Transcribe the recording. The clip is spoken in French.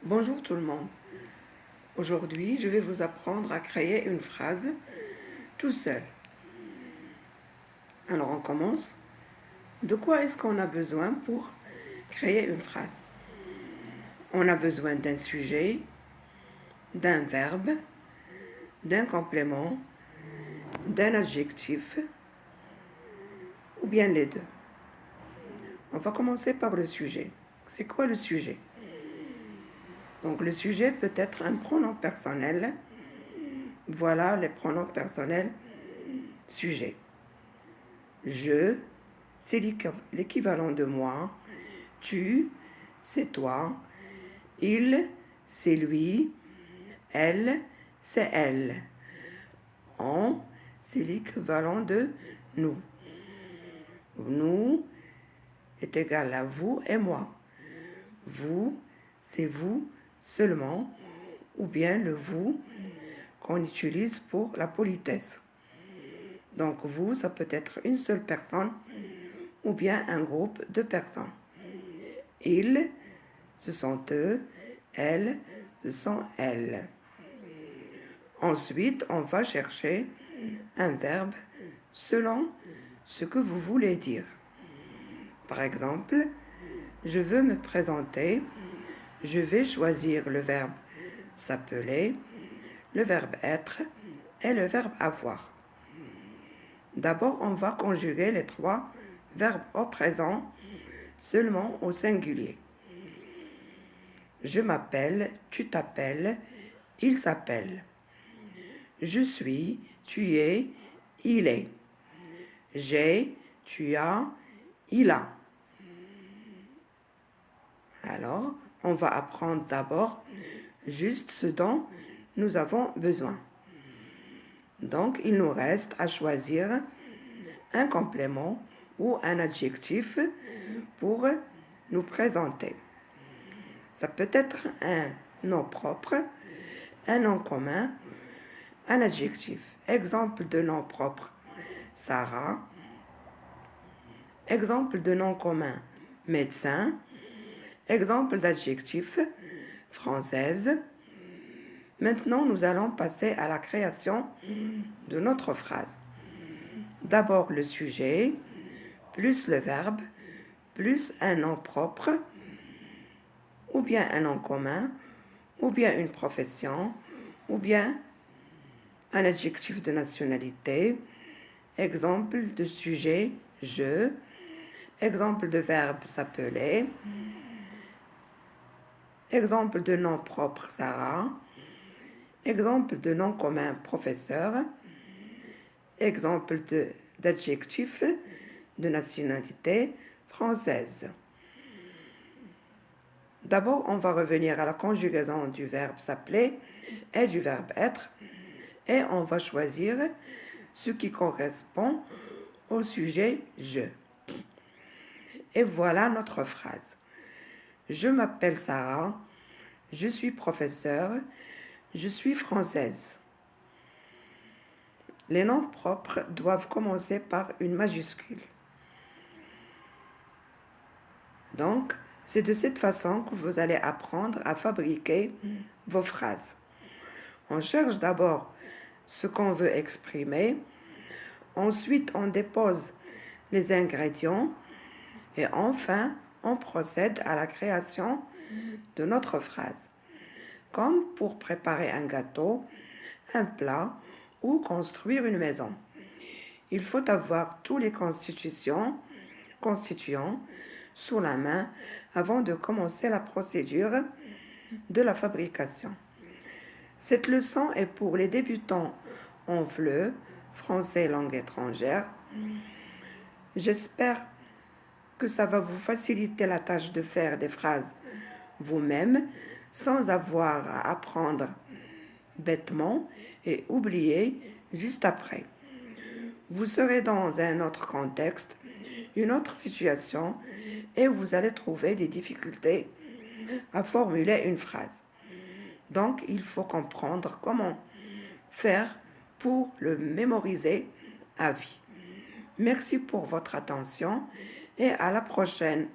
Bonjour tout le monde. Aujourd'hui, je vais vous apprendre à créer une phrase tout seul. Alors on commence. De quoi est-ce qu'on a besoin pour créer une phrase? On a besoin d'un sujet, d'un verbe, d'un complément, d'un adjectif ou bien les deux. On va commencer par le sujet. C'est quoi le sujet? Donc le sujet peut être un pronom personnel. Voilà les pronoms personnels sujet. Je, c'est l'équivalent de moi. Tu, c'est toi. Il, c'est lui. Elle, c'est elle. On, c'est l'équivalent de nous. Nous est égal à vous et moi. Vous, c'est vous seulement, ou bien le vous qu'on utilise pour la politesse. Donc vous, ça peut être une seule personne ou bien un groupe de personnes. Ils, ce sont eux. Elles, ce sont elles. Ensuite, on va chercher un verbe selon ce que vous voulez dire. Par exemple, je veux me présenter. Je vais choisir le verbe s'appeler, le verbe être et le verbe avoir. D'abord, on va conjuguer les trois verbes au présent seulement au singulier. Je m'appelle, tu t'appelles, il s'appelle. Je suis, tu es, il est. J'ai, tu as, il a. Alors, on va apprendre d'abord juste ce dont nous avons besoin. Donc, il nous reste à choisir un complément ou un adjectif pour nous présenter. Ça peut être un nom propre, un nom commun, un adjectif. Exemple de nom propre, Sarah. Exemple de nom commun, médecin. Exemple d'adjectif, française. Maintenant, nous allons passer à la création de notre phrase. D'abord le sujet, plus le verbe, plus un nom propre, ou bien un nom commun, ou bien une profession, ou bien un adjectif de nationalité. Exemple de sujet, je. Exemple de verbe, s'appeler. Exemple de nom propre, Sarah. Exemple de nom commun, professeur. Exemple d'adjectif de nationalité, française. D'abord, on va revenir à la conjugaison du verbe s'appeler et du verbe être et on va choisir ce qui correspond au sujet je. Et voilà notre phrase. Je m'appelle Sarah, je suis professeure, je suis française. Les noms propres doivent commencer par une majuscule. Donc, c'est de cette façon que vous allez apprendre à fabriquer vos phrases. On cherche d'abord ce qu'on veut exprimer. Ensuite, on dépose les ingrédients. Et enfin, on procède à la création de notre phrase. Comme pour préparer un gâteau, un plat ou construire une maison. Il faut avoir tous les constituants sous la main avant de commencer la procédure de la fabrication. Cette leçon est pour les débutants en FLE, français langue étrangère. J'espère que ça va vous faciliter la tâche de faire des phrases vous-même sans avoir à apprendre bêtement et oublier juste après. Vous serez dans un autre contexte, une autre situation et vous allez trouver des difficultés à formuler une phrase. Donc, il faut comprendre comment faire pour le mémoriser à vie. Merci pour votre attention et à la prochaine.